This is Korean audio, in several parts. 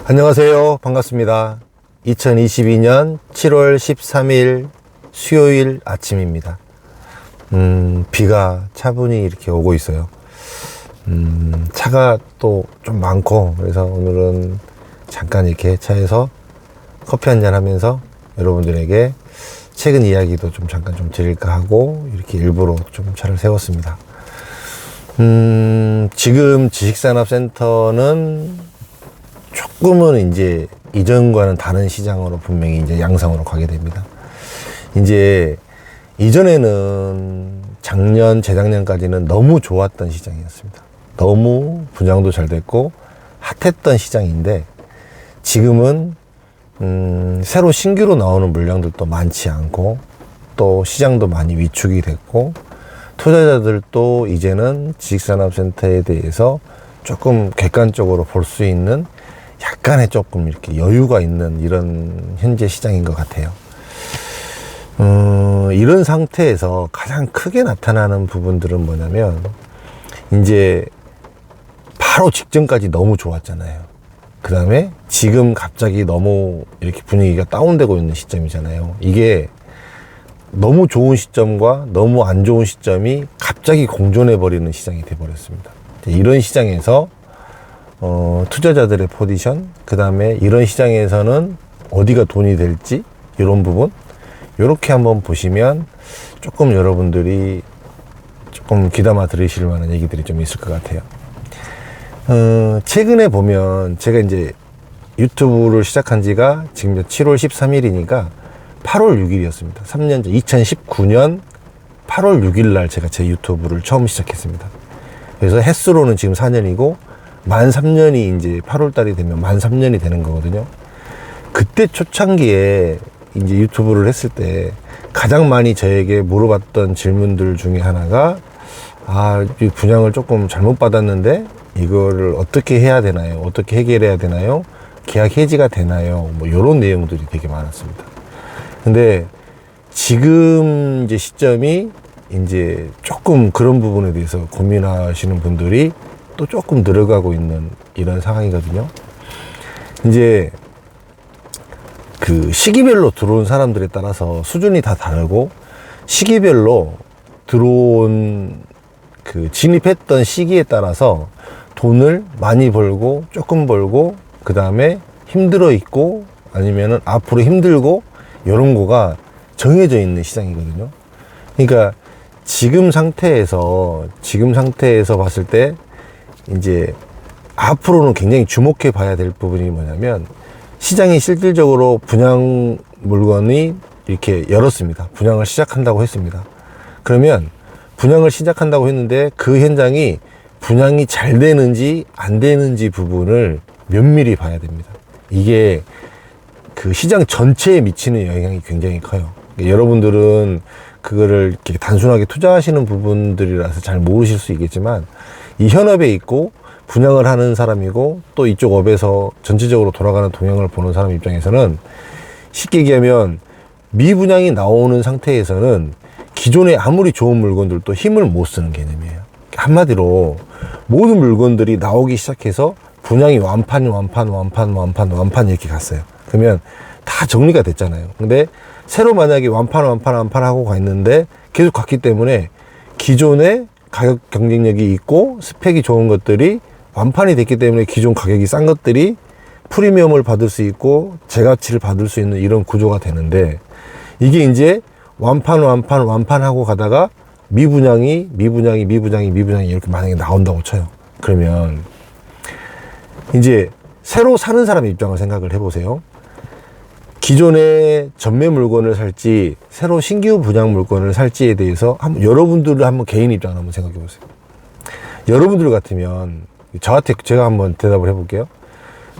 안녕하세요. 반갑습니다. 2022년 7월 13일 수요일 아침입니다. 비가 차분히 이렇게 오고 있어요. 차가 또 좀 많고, 그래서 오늘은 잠깐 이렇게 차에서 커피 한잔 하면서 여러분들에게 최근 이야기도 좀 잠깐 좀 드릴까 하고 이렇게 일부러 좀 차를 세웠습니다. 지금 지식산업센터는 조금은 이제 이전과는 다른 시장으로 분명히 이제 양상으로 가게 됩니다. 이제 이전에는 작년, 재작년까지는 너무 좋았던 시장이었습니다. 너무 분양도 잘 됐고 핫했던 시장인데, 지금은 새로 신규로 나오는 물량들도 많지 않고, 또 시장도 많이 위축이 됐고, 투자자들도 이제는 지식산업센터에 대해서 조금 객관적으로 볼 수 있는 약간의 조금 이렇게 여유가 있는 이런 현재 시장인 것 같아요. 이런 상태에서 가장 크게 나타나는 부분들은 뭐냐면, 이제 바로 직전까지 너무 좋았잖아요. 그 다음에 지금 갑자기 너무 이렇게 분위기가 다운되고 있는 시점이잖아요. 이게 너무 좋은 시점과 너무 안 좋은 시점이 갑자기 공존해버리는 시장이 돼버렸습니다. 이런 시장에서 투자자들의 포지션, 그 다음에 이런 시장에서는 어디가 돈이 될지, 이런 부분, 이렇게 한번 보시면 조금 여러분들이 조금 귀담아 들으실 만한 얘기들이 좀 있을 것 같아요. 최근에 보면 제가 이제 유튜브를 시작한 지가 지금 7월 13일이니까 8월 6일이었습니다. 3년 전 2019년 8월 6일 날 제가 제 유튜브를 처음 시작했습니다. 그래서 횟수로는 지금 4년이고 만 3년이 이제 8월 달이 되면 만 3년이 되는 거거든요. 그때 초창기에 이제 유튜브를 했을 때 가장 많이 저에게 물어봤던 질문들 중에 하나가, 이 분양을 조금 잘못 받았는데 이거를 어떻게 해야 되나요? 어떻게 해결해야 되나요? 계약 해지가 되나요? 뭐 이런 내용들이 되게 많았습니다. 근데 지금 이제 시점이 이제 조금 그런 부분에 대해서 고민하시는 분들이 또 조금 늘어가고 있는 이런 상황이거든요. 이제 그 시기별로 들어온 사람들에 따라서 수준이 다 다르고, 시기별로 들어온 그 진입했던 시기에 따라서 돈을 많이 벌고 조금 벌고, 그 다음에 힘들어 있고 아니면은 앞으로 힘들고, 이런 거가 정해져 있는 시장이거든요. 그러니까 지금 상태에서 봤을 때 이제 앞으로는 굉장히 주목해 봐야 될 부분이 뭐냐면, 시장이 실질적으로 분양 물건이 이렇게 열었습니다. 분양을 시작한다고 했습니다. 그러면 분양을 시작한다고 했는데 그 현장이 분양이 잘 되는지 안 되는지 부분을 면밀히 봐야 됩니다. 이게 그 시장 전체에 미치는 영향이 굉장히 커요. 여러분들은 그거를 이렇게 단순하게 투자하시는 부분들이라서 잘 모르실 수 있겠지만, 이 현업에 있고 분양을 하는 사람이고 또 이쪽 업에서 전체적으로 돌아가는 동향을 보는 사람 입장에서는, 쉽게 얘기하면 미분양이 나오는 상태에서는 기존에 아무리 좋은 물건들도 힘을 못 쓰는 개념이에요. 한마디로 모든 물건들이 나오기 시작해서 분양이 완판 이렇게 갔어요. 그러면 다 정리가 됐잖아요. 근데 새로 만약에 완판 하고 가 있는데 계속 갔기 때문에 기존에 가격 경쟁력이 있고 스펙이 좋은 것들이 완판이 됐기 때문에 기존 가격이 싼 것들이 프리미엄을 받을 수 있고 재가치를 받을 수 있는 이런 구조가 되는데, 이게 이제 완판하고 가다가 미분양이 이렇게 만약에 나온다고 쳐요. 그러면 이제 새로 사는 사람 입장을 생각을 해보세요. 기존의 전매 물건을 살지 새로 신규 분양 물건을 살지에 대해서 여러분들을 한번 개인 입장을 한번 생각해 보세요. 여러분들 같으면 저한테 제가 한번 대답을 해볼게요.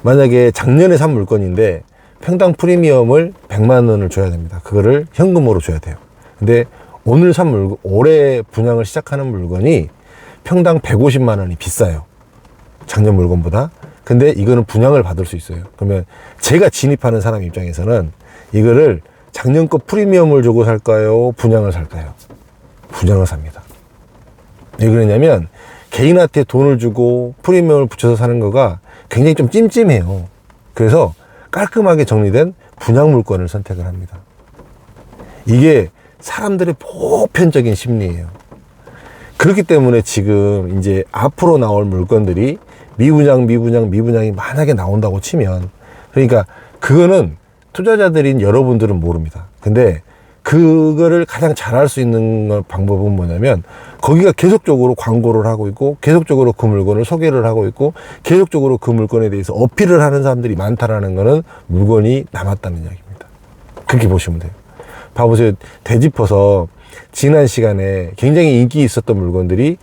만약에 작년에 산 물건인데 평당 프리미엄을 100만 원을 줘야 됩니다. 그거를 현금으로 줘야 돼요. 근데 오늘 산 물건, 올해 분양을 시작하는 물건이 평당 150만 원이 비싸요. 작년 물건보다. 근데 이거는 분양을 받을 수 있어요. 그러면 제가 진입하는 사람 입장에서는 이거를 작년 거 프리미엄을 주고 살까요? 분양을 살까요? 분양을 삽니다. 왜 그러냐면 개인한테 돈을 주고 프리미엄을 붙여서 사는 거가 굉장히 좀 찜찜해요. 그래서 깔끔하게 정리된 분양 물건을 선택을 합니다. 이게 사람들의 보편적인 심리예요. 그렇기 때문에 지금 이제 앞으로 나올 물건들이 미분양이 만약에 나온다고 치면, 그러니까 그거는 투자자들인 여러분들은 모릅니다. 근데 그거를 가장 잘할 수 있는 방법은 뭐냐면, 거기가 계속적으로 광고를 하고 있고, 계속적으로 그 물건을 소개를 하고 있고, 계속적으로 그 물건에 대해서 어필을 하는 사람들이 많다라는 거는 물건이 남았다는 이야기입니다. 그렇게 보시면 돼요. 봐보세요. 되짚어서 지난 시간에 굉장히 인기 있었던 물건들이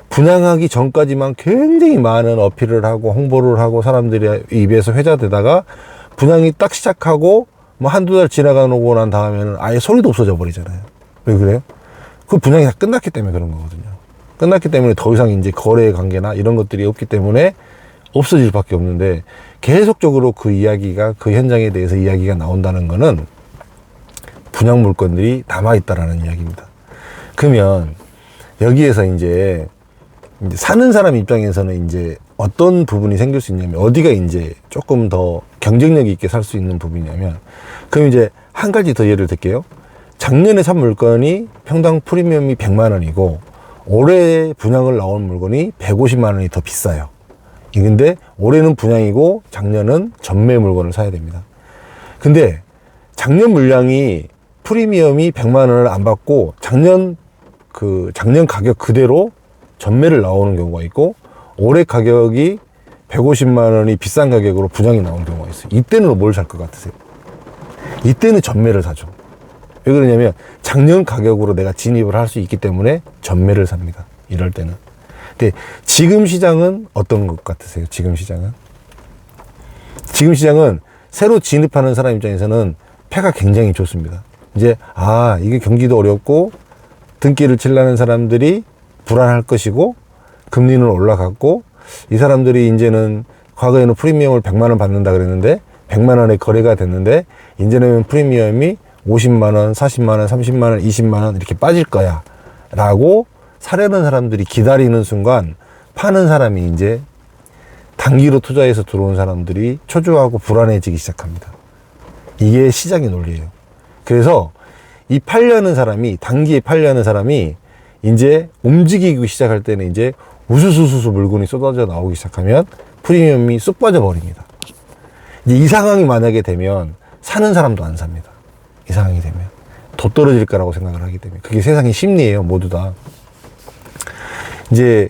분양하기 전까지만 굉장히 많은 어필을 하고 홍보를 하고 사람들의 입에서 회자되다가 분양이 딱 시작하고 뭐 한두 달 지나가고 난 다음에는 아예 소리도 없어져 버리잖아요. 왜 그래요? 그 분양이 다 끝났기 때문에 그런 거거든요. 끝났기 때문에 더 이상 이제 거래 관계나 이런 것들이 없기 때문에 없어질 밖에 없는데, 계속적으로 그 이야기가, 그 현장에 대해서 이야기가 나온다는 거는 분양 물건들이 남아있다라는 이야기입니다. 그러면 여기에서 이제 사는 사람 입장에서는 이제 어떤 부분이 생길 수 있냐면, 어디가 이제 조금 더 경쟁력 있게 살 수 있는 부분이냐면, 그럼 이제 한 가지 더 예를 들게요. 작년에 산 물건이 평당 프리미엄이 100만 원이고 올해 분양을 나온 물건이 150만 원이 더 비싸요. 근데 올해는 분양이고 작년은 전매 물건을 사야 됩니다. 근데 작년 물량이 프리미엄이 100만 원을 안 받고 작년 가격 그대로 전매를 나오는 경우가 있고, 올해 가격이 150만 원이 비싼 가격으로 분양이 나오는 경우가 있어요. 이때는 뭘 살 것 같으세요? 이때는 전매를 사죠. 왜 그러냐면 작년 가격으로 내가 진입을 할 수 있기 때문에 전매를 삽니다. 이럴 때는. 근데 지금 시장은 어떤 것 같으세요? 지금 시장은 새로 진입하는 사람 입장에서는 패가 굉장히 좋습니다. 이제 이게 경기도 어렵고 등기를 칠라는 사람들이 불안할 것이고, 금리는 올라갔고, 이 사람들이 이제는 과거에는 프리미엄을 100만 원 받는다 그랬는데 100만 원에 거래가 됐는데 이제는 프리미엄이 50만 원, 40만 원, 30만 원, 20만 원 이렇게 빠질 거야 라고 사려는 사람들이 기다리는 순간, 파는 사람이 이제 단기로 투자해서 들어온 사람들이 초조하고 불안해지기 시작합니다. 이게 시장의 논리예요. 그래서 이 팔려는 사람이, 단기에 팔려는 사람이 이제 움직이기 시작할 때는 이제 우수수수수 물건이 쏟아져 나오기 시작하면 프리미엄이 쑥 빠져버립니다. 이제 이 상황이 만약에 되면 사는 사람도 안 삽니다. 이 상황이 되면 더 떨어질 거라고 생각을 하기 때문에. 그게 세상의 심리예요, 모두 다. 이제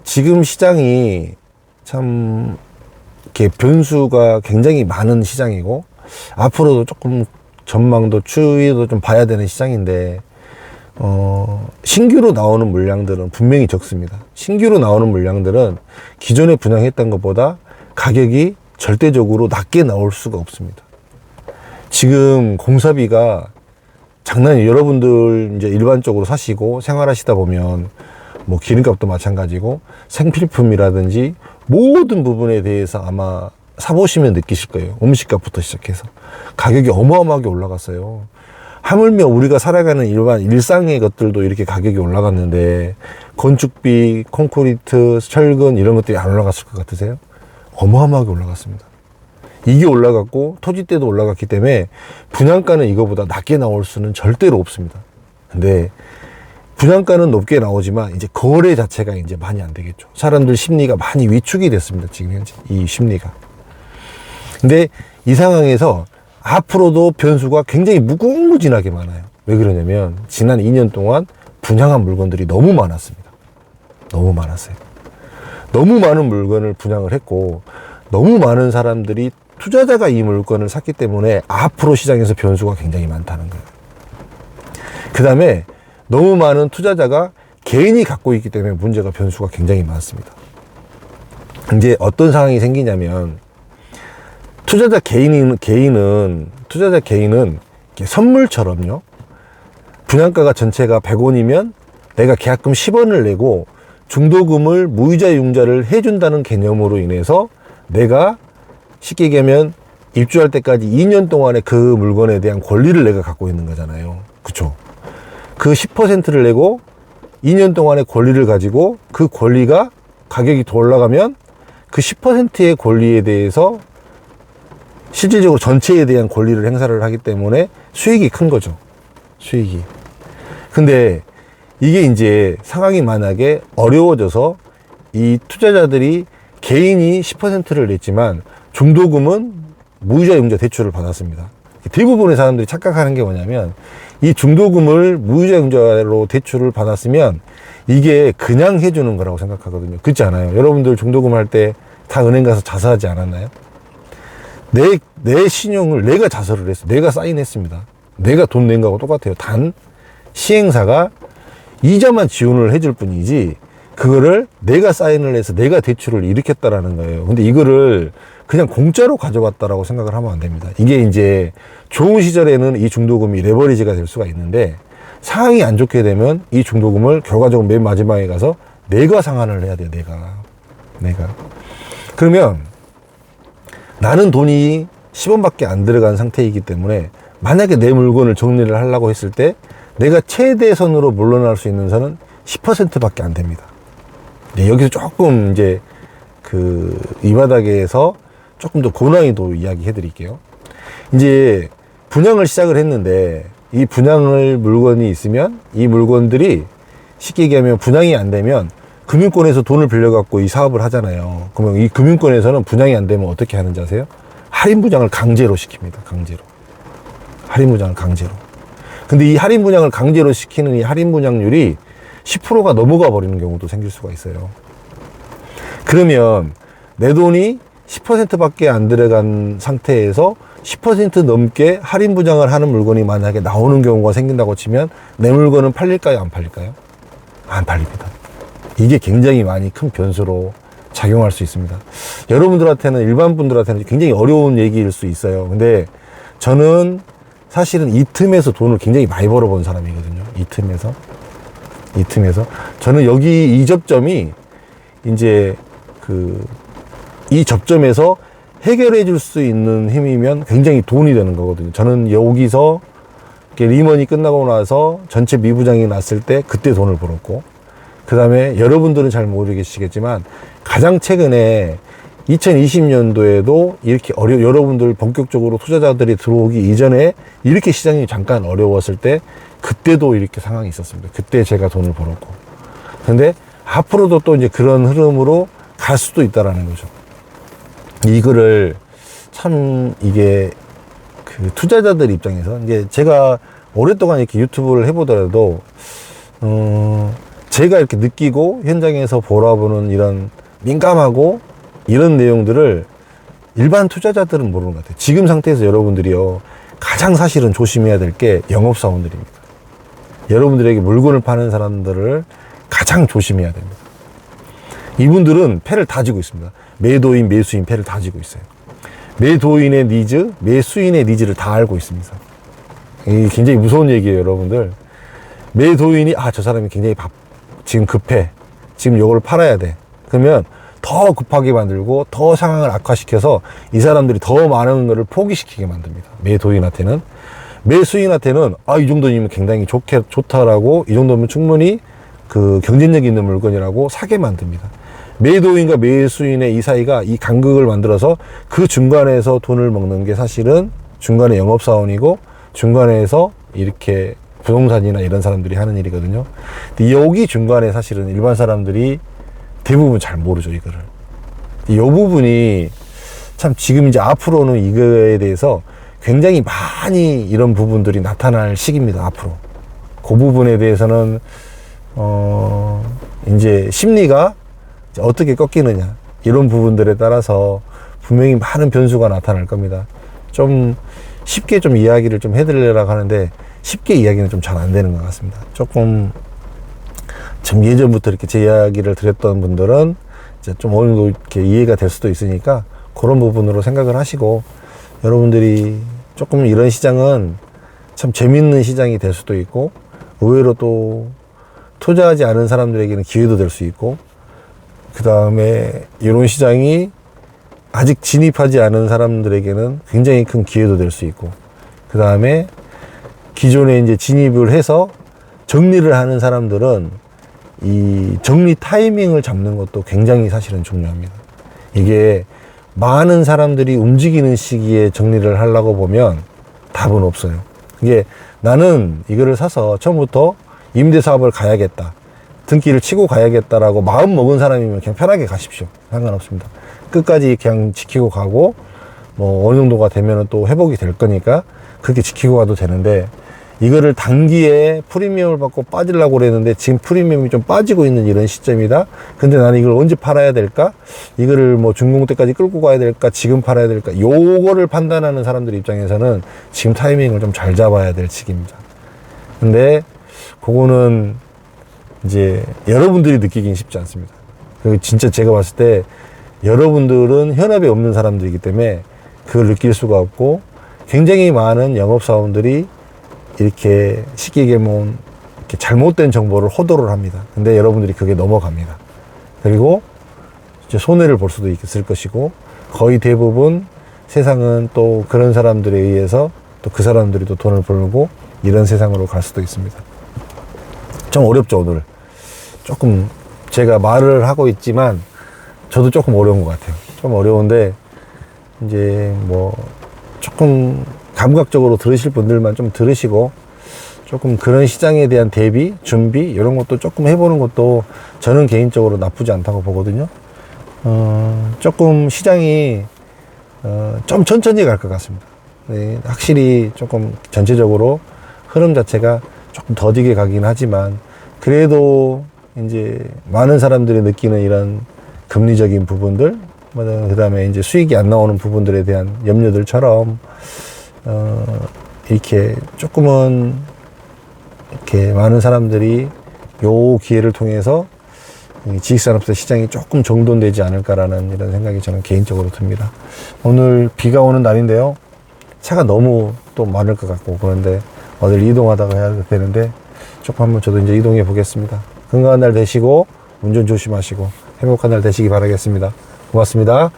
지금 시장이 참 이렇게 변수가 굉장히 많은 시장이고, 앞으로도 조금 전망도 추이도 좀 봐야 되는 시장인데, 신규로 나오는 물량들은 분명히 적습니다. 신규로 나오는 물량들은 기존에 분양했던 것보다 가격이 절대적으로 낮게 나올 수가 없습니다. 지금 공사비가 장난이, 여러분들 이제 일반적으로 사시고 생활하시다 보면 뭐 기름값도 마찬가지고 생필품이라든지 모든 부분에 대해서 아마 사보시면 느끼실 거예요. 음식값부터 시작해서 가격이 어마어마하게 올라갔어요. 하물며 우리가 살아가는 일상의 것들도 이렇게 가격이 올라갔는데, 건축비, 콘크리트, 철근 이런 것들이 안 올라갔을 것 같으세요? 어마어마하게 올라갔습니다. 이게 올라갔고 토지대도 올라갔기 때문에 분양가는 이거보다 낮게 나올 수는 절대로 없습니다. 근데 분양가는 높게 나오지만 이제 거래 자체가 이제 많이 안 되겠죠. 사람들 심리가 많이 위축이 됐습니다. 지금 현재 이 심리가. 근데 이 상황에서 앞으로도 변수가 굉장히 무궁무진하게 많아요. 왜 그러냐면 지난 2년 동안 분양한 물건들이 너무 많았습니다. 너무 많았어요. 너무 많은 물건을 분양을 했고, 너무 많은 사람들이, 투자자가 이 물건을 샀기 때문에 앞으로 시장에서 변수가 굉장히 많다는 거예요. 그 다음에 너무 많은 투자자가 개인이 갖고 있기 때문에 문제가, 변수가 굉장히 많습니다. 이제 어떤 상황이 생기냐면, 투자자 개인은 선물처럼요, 분양가가 전체가 100원이면 내가 계약금 10원을 내고 중도금을 무이자 융자를 해준다는 개념으로 인해서 내가 쉽게 얘기하면 입주할 때까지 2년 동안의 그 물건에 대한 권리를 내가 갖고 있는 거잖아요. 그쵸? 그 10%를 내고 2년 동안의 권리를 가지고, 그 권리가 가격이 더 올라가면 그 10%의 권리에 대해서 실질적으로 전체에 대한 권리를 행사를 하기 때문에 수익이 큰 거죠. 수익이. 근데 이게 이제 상황이 만약에 어려워져서 이 투자자들이 개인이 10%를 냈지만 중도금은 무이자 융자 대출을 받았습니다. 대부분의 사람들이 착각하는 게 뭐냐면 이 중도금을 무이자 융자로 대출을 받았으면 이게 그냥 해주는 거라고 생각하거든요. 그렇지 않아요. 여러분들 중도금 할 때 다 은행 가서 자서하지 않았나요? 내 신용을 내가 자서를 했어. 내가 사인했습니다. 내가 돈 낸 거하고 똑같아요. 단 시행사가 이자만 지원을 해줄 뿐이지 그거를 내가 사인을 해서 내가 대출을 일으켰다라는 거예요. 근데 이거를 그냥 공짜로 가져갔다라고 생각을 하면 안 됩니다. 이게 이제 좋은 시절에는 이 중도금이 레버리지가 될 수가 있는데 상황이 안 좋게 되면 이 중도금을 결과적으로 맨 마지막에 가서 내가 상환을 해야 돼요. 내가. 그러면 나는 돈이 10원밖에 안 들어간 상태이기 때문에 만약에 내 물건을 정리를 하려고 했을 때 내가 최대선으로 물러날 수 있는 선은 10%밖에 안 됩니다. 여기서 조금 이제 이 바닥에서 조금 더 고난이도 이야기 해드릴게요. 이제 분양을 시작을 했는데 이 분양을 물건이 있으면 이 물건들이 쉽게 얘기하면 분양이 안 되면 금융권에서 돈을 빌려갖고 이 사업을 하잖아요. 그러면 이 금융권에서는 분양이 안 되면 어떻게 하는지 아세요? 할인 분양을 강제로 시킵니다. 할인 분양을 강제로. 근데 이 할인 분양을 강제로 시키는 이 할인 분양률이 10%가 넘어가 버리는 경우도 생길 수가 있어요. 그러면 내 돈이 10%밖에 안 들어간 상태에서 10% 넘게 할인 분양을 하는 물건이 만약에 나오는 경우가 생긴다고 치면 내 물건은 팔릴까요? 안 팔릴까요? 안 팔립니다. 이게 굉장히 많이 큰 변수로 작용할 수 있습니다. 여러분들한테는, 일반 분들한테는 굉장히 어려운 얘기일 수 있어요. 근데 저는 사실은 이 틈에서 돈을 굉장히 많이 벌어본 사람이거든요. 이 틈에서. 저는 여기 이 접점이 이제 이 접점에서 해결해 줄 수 있는 힘이면 굉장히 돈이 되는 거거든요. 저는 여기서 리먼이 끝나고 나서 전체 미부장이 났을 때 그때 돈을 벌었고, 그 다음에 여러분들은 잘 모르시겠지만 가장 최근에 2020년도에도 이렇게 여러분들 본격적으로 투자자들이 들어오기 이전에 이렇게 시장이 잠깐 어려웠을 때 그때도 이렇게 상황이 있었습니다. 그때 제가 돈을 벌었고. 근데 앞으로도 또 이제 그런 흐름으로 갈 수도 있다라는 거죠. 이거를 참 이게 투자자들 입장에서 이제 제가 오랫동안 이렇게 유튜브를 해보더라도 제가 이렇게 느끼고 현장에서 보라보는 이런 민감하고 이런 내용들을 일반 투자자들은 모르는 것 같아요. 지금 상태에서 여러분들이요, 가장 사실은 조심해야 될 게 영업사원들입니다. 여러분들에게 물건을 파는 사람들을 가장 조심해야 됩니다. 이분들은 패를 다 지고 있습니다. 매도인, 매수인 패를 다 지고 있어요. 매도인의 니즈, 매수인의 니즈를 다 알고 있습니다. 이게 굉장히 무서운 얘기예요, 여러분들. 매도인이 저 사람이 굉장히 지금 급해. 지금 이걸 팔아야 돼. 그러면 더 급하게 만들고 더 상황을 악화시켜서 이 사람들이 더 많은 것을 포기시키게 만듭니다. 매도인한테는. 매수인한테는 이 정도면 굉장히 좋다라고, 이 정도면 충분히 경쟁력 있는 물건이라고 사게 만듭니다. 매도인과 매수인의 이 사이가 이 간극을 만들어서 그 중간에서 돈을 먹는 게 사실은 중간에 영업사원이고, 중간에서 이렇게 부동산이나 이런 사람들이 하는 일이거든요. 근데 여기 중간에 사실은 일반 사람들이 대부분 잘 모르죠, 이거를. 이 부분이 참 지금 이제 앞으로는 이거에 대해서 굉장히 많이 이런 부분들이 나타날 시기입니다, 앞으로. 그 부분에 대해서는, 이제 심리가 이제 어떻게 꺾이느냐, 이런 부분들에 따라서 분명히 많은 변수가 나타날 겁니다. 좀 쉽게 좀 이야기를 좀 해드리려고 하는데, 쉽게 이야기는 좀 잘 안 되는 것 같습니다. 조금 예전부터 이렇게 제 이야기를 드렸던 분들은 이제 좀 어느 정도 이렇게 이해가 될 수도 있으니까 그런 부분으로 생각을 하시고, 여러분들이 조금 이런 시장은 참 재밌는 시장이 될 수도 있고, 의외로 또 투자하지 않은 사람들에게는 기회도 될 수 있고, 그 다음에 이런 시장이 아직 진입하지 않은 사람들에게는 굉장히 큰 기회도 될 수 있고, 그 다음에 기존에 이제 진입을 해서 정리를 하는 사람들은 이 정리 타이밍을 잡는 것도 굉장히 사실은 중요합니다. 이게 많은 사람들이 움직이는 시기에 정리를 하려고 보면 답은 없어요. 이게 나는 이거를 사서 처음부터 임대사업을 가야겠다, 등기를 치고 가야겠다라고 마음 먹은 사람이면 그냥 편하게 가십시오. 상관없습니다. 끝까지 그냥 지키고 가고 뭐 어느 정도가 되면 또 회복이 될 거니까 그렇게 지키고 가도 되는데, 이거를 단기에 프리미엄을 받고 빠지려고 그랬는데 지금 프리미엄이 좀 빠지고 있는 이런 시점이다. 근데 나는 이걸 언제 팔아야 될까? 이거를 뭐 준공 때까지 끌고 가야 될까? 지금 팔아야 될까? 요거를 판단하는 사람들 입장에서는 지금 타이밍을 좀 잘 잡아야 될 시기입니다. 근데 그거는 이제 여러분들이 느끼긴 쉽지 않습니다. 그리고 진짜 제가 봤을 때 여러분들은 현업에 없는 사람들이기 때문에 그걸 느낄 수가 없고, 굉장히 많은 영업사원들이 이렇게 쉽게 얘기하면 이렇게 잘못된 정보를 호도를 합니다. 근데 여러분들이 그게 넘어갑니다. 그리고 이제 손해를 볼 수도 있을 것이고, 거의 대부분 세상은 또 그런 사람들에 의해서 또 그 사람들이 또 돈을 벌고 이런 세상으로 갈 수도 있습니다. 좀 어렵죠, 오늘. 조금 제가 말을 하고 있지만 저도 조금 어려운 것 같아요. 좀 어려운데 이제 뭐 조금 감각적으로 들으실 분들만 좀 들으시고, 조금 그런 시장에 대한 대비, 준비 이런 것도 조금 해보는 것도 저는 개인적으로 나쁘지 않다고 보거든요. 조금 시장이 좀 천천히 갈 것 같습니다. 네, 확실히 조금 전체적으로 흐름 자체가 조금 더디게 가긴 하지만, 그래도 이제 많은 사람들이 느끼는 이런 금리적인 부분들, 그 다음에 이제 수익이 안 나오는 부분들에 대한 염려들처럼 이렇게 조금은 이렇게 많은 사람들이 요 기회를 통해서 지식산업재 시장이 조금 정돈되지 않을까라는 이런 생각이 저는 개인적으로 듭니다. 오늘 비가 오는 날인데요. 차가 너무 또 많을 것 같고 그런데 어딜 이동하다가 해야 되는데 조금 한번 저도 이제 이동해 보겠습니다. 건강한 날 되시고 운전 조심하시고 행복한 날 되시기 바라겠습니다. 고맙습니다.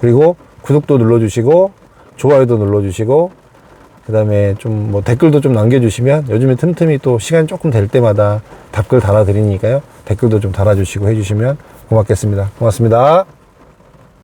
그리고 구독도 눌러주시고 좋아요도 눌러주시고, 그 다음에 좀 뭐 댓글도 좀 남겨주시면 요즘에 틈틈이 또 시간 조금 될 때마다 답글 달아드리니까요. 댓글도 좀 달아주시고 해주시면 고맙겠습니다. 고맙습니다.